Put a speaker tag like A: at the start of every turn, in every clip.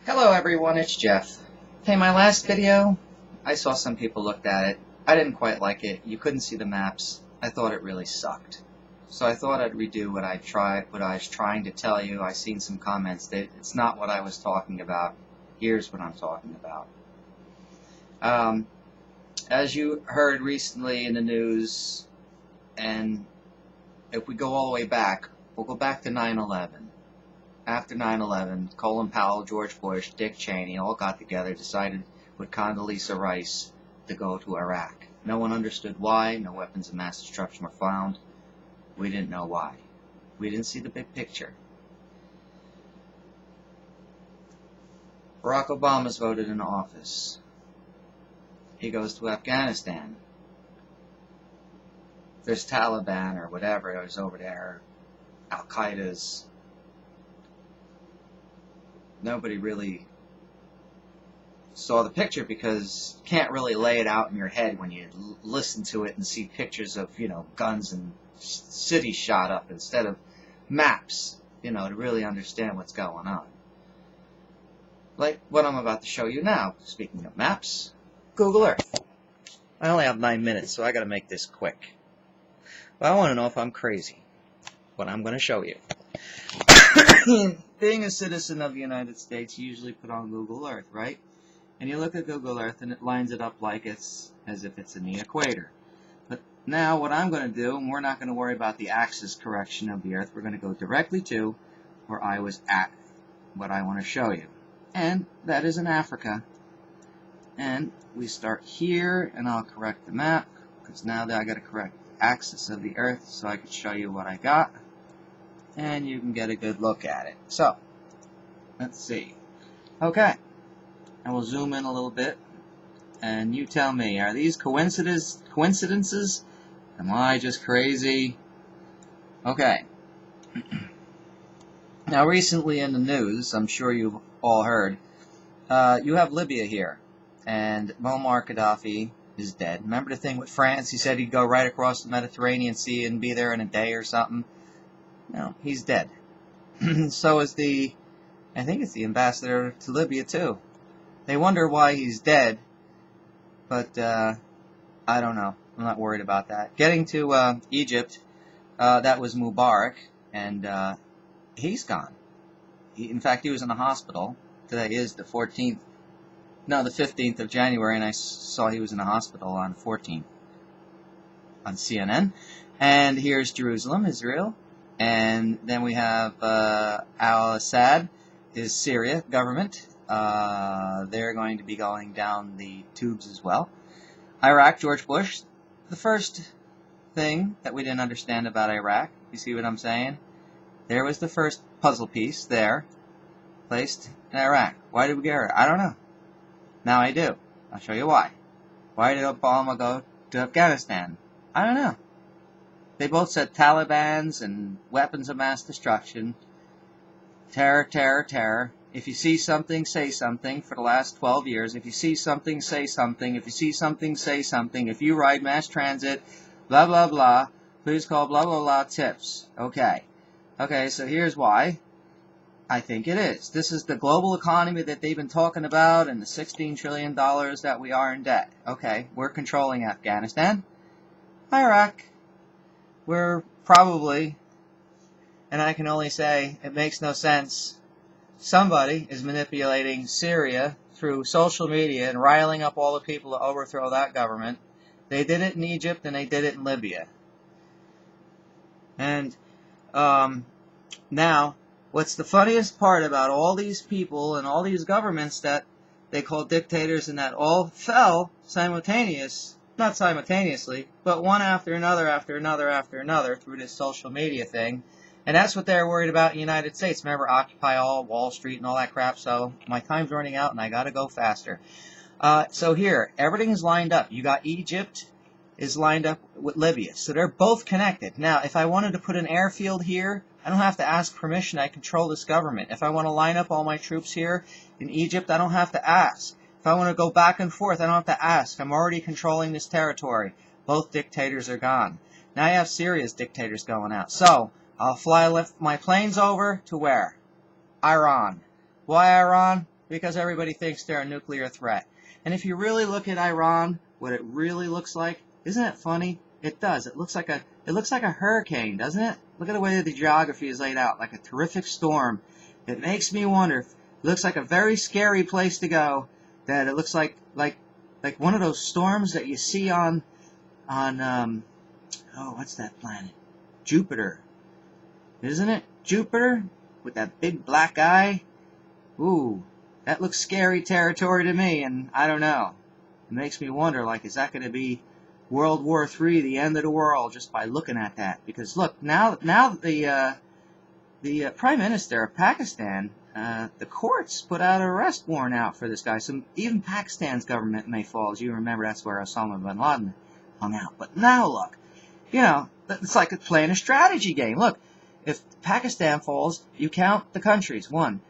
A: Hello everyone, it's Jeff. Hey, my last video, I saw some people looked at it. I didn't quite like it. You couldn't see the maps. I thought it really sucked. So I thought I'd redo what I was trying to tell you. I seen some comments that it's not what I was talking about. Here's what I'm talking about. As you heard recently in the news, and if we go all the way back, we'll go back to 9/11. After 9/11, Colin Powell, George Bush, Dick Cheney all got together, decided with Condoleezza Rice to go to Iraq. No one understood why. No weapons of mass destruction were found. We didn't know why. We didn't see the big picture. Barack Obama's voted in office. He goes to Afghanistan. There's Taliban or whatever is over there, Al-Qaeda's. Nobody really saw the picture because you can't really lay it out in your head when you listen to it and see pictures of, guns and cities shot up instead of maps, to really understand what's going on. Like what I'm about to show you now. Speaking of maps, Google Earth. I only have 9 minutes, so I got to make this quick. But I want to know if I'm crazy. What I'm going to show you. Being a citizen of the United States, you usually put on Google Earth, right? And you look at Google Earth and it lines it up like it's as if it's in the equator. But now what I'm going to do, and we're not going to worry about the axis correction of the Earth, we're going to go directly to where I was at, what I want to show you. And that is in Africa. And we start here, and I'll correct the map, because now that I got to correct the axis of the Earth so I can show you what I got. And you can get a good look at it. So, let's see. Okay, I will zoom in a little bit, and you tell me, are these coincidences? Am I just crazy? Okay. Now, recently in the news, I'm sure you've all heard, you have Libya here, and Muammar Gaddafi is dead. Remember the thing with France? He said he'd go right across the Mediterranean Sea and be there in a day or something. No, he's dead. So is I think it's the ambassador to Libya too. They wonder why he's dead, but I don't know. I'm not worried about that. Getting to Egypt, that was Mubarak, and he's gone. In fact, he was in the hospital. Today is the 15th of January, and I saw he was in the hospital on the 14th on CNN. And here's Jerusalem, Israel. And then we have al-Assad, his Syria government. They're going to be going down the tubes as well. Iraq, George Bush. The first thing that we didn't understand about Iraq, you see what I'm saying? There was the first puzzle piece there, placed in Iraq. Why did we get it? I don't know. Now I do. I'll show you why. Why did Obama go to Afghanistan? I don't know. They both said Talibans and weapons of mass destruction. Terror, terror, terror. If you see something, say something. For the last 12 years, if you see something, say something. If you see something, say something. If you ride mass transit, blah, blah, blah, please call blah, blah, blah tips. Okay. Okay, so here's why I think it is. This is the global economy that they've been talking about and the $16 trillion that we are in debt. Okay, we're controlling Afghanistan. Iraq. We're probably, and I can only say it makes no sense, somebody is manipulating Syria through social media and riling up all the people to overthrow that government. They did it in Egypt and they did it in Libya. And now, what's the funniest part about all these people and all these governments that they call dictators and that all fell not simultaneously, but one after another after another after another through this social media thing. And that's what they're worried about in the United States. Remember, Occupy All, Wall Street, and all that crap. So my time's running out, and I got to go faster. So here, everything is lined up. You got Egypt is lined up with Libya. So they're both connected. Now, if I wanted to put an airfield here, I don't have to ask permission. I control this government. If I want to line up all my troops here in Egypt, I don't have to ask. If I want to go back and forth, I don't have to ask. I'm already controlling this territory. Both dictators are gone. Now I have Syria's dictators going out. So, I'll fly my planes over to where? Iran. Why Iran? because everybody thinks they're a nuclear threat. And if you really look at Iran, what it really looks like, isn't it funny? It does. It looks like a hurricane, doesn't it? Look at the way the geography is laid out, like a terrific storm. It makes me wonder. It looks like a very scary place to go. That it looks like one of those storms that you see on what's that planet? Jupiter. Isn't it? Jupiter? With that big black eye? Ooh, that looks scary territory to me, and I don't know. It makes me wonder, like, is that going to be World War III, the end of the world, just by looking at that? Because look, now the Prime Minister of Pakistan, the courts put out an arrest warrant out for this guy. So even Pakistan's government may fall. As you remember, that's where Osama bin Laden hung out. But now look, it's like playing a strategy game. Look, if Pakistan falls, you count the countries. 1,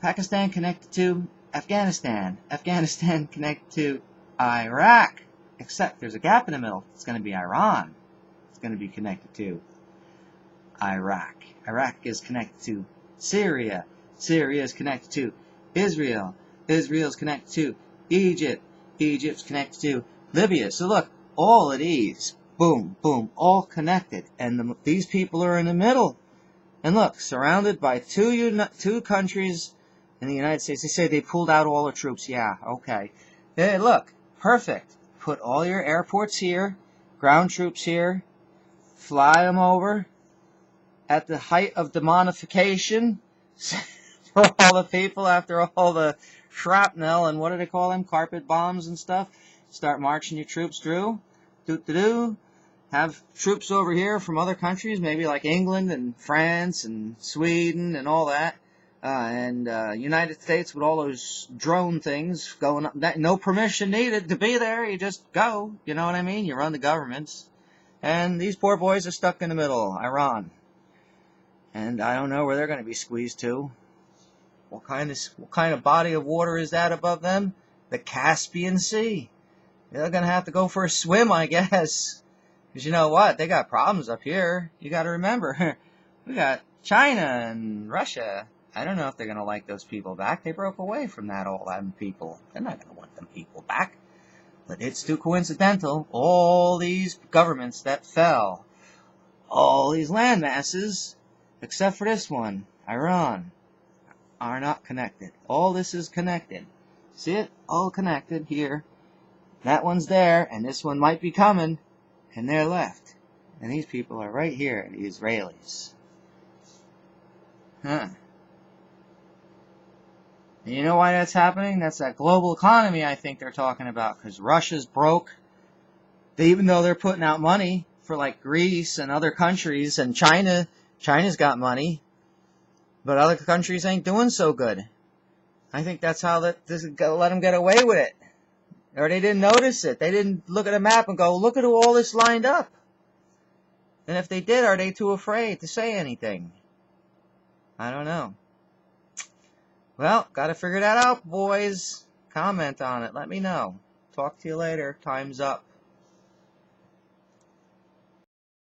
A: Pakistan connected to Afghanistan. Afghanistan connected to Iraq. Except there's a gap in the middle. It's going to be Iran. It's going to be connected to Iraq. Iraq is connected to Syria. Syria is connected to Israel. Israel is connected to Egypt. Egypt's connected to Libya. So look, all of these, boom, boom, all connected. And these people are in the middle. And look, surrounded by two countries in the United States. They say they pulled out all the troops. Yeah, okay. Hey, look, perfect. Put all your airports here, ground troops here, fly them over at the height of demonification for all the people after all the shrapnel and what do they call them, carpet bombs and stuff. Start marching your troops through. Have troops over here from other countries, maybe like England and France and Sweden and all that. And United States with all those drone things going up. No permission needed to be there. You just go. You know what I mean? You run the governments. And these poor boys are stuck in the middle. Iran. And I don't know where they're going to be squeezed to. What kind of body of water is that above them? The Caspian Sea. They're going to have to go for a swim, I guess. Because you know what? They got problems up here. You got to remember. We got China and Russia. I don't know if they're going to like those people back. They broke away from all them people. They're not going to want them people back. But it's too coincidental. All these governments that fell, all these land masses, except for this one, Iran, are not connected. All this is connected. See it? All connected here. That one's there, and this one might be coming, and they're left. And these people are right here, the Israelis. Huh. And you know why that's happening? That's that global economy I think they're talking about. Because Russia's broke. Even though they're putting out money for like Greece and other countries. And China's got money. But other countries ain't doing so good. I think that's how this is going to let them get away with it. Or they didn't notice it. They didn't look at a map and go, look at all this lined up. And if they did, are they too afraid to say anything? I don't know. Well, gotta figure that out, boys. Comment on it. Let me know. Talk to you later. Time's up.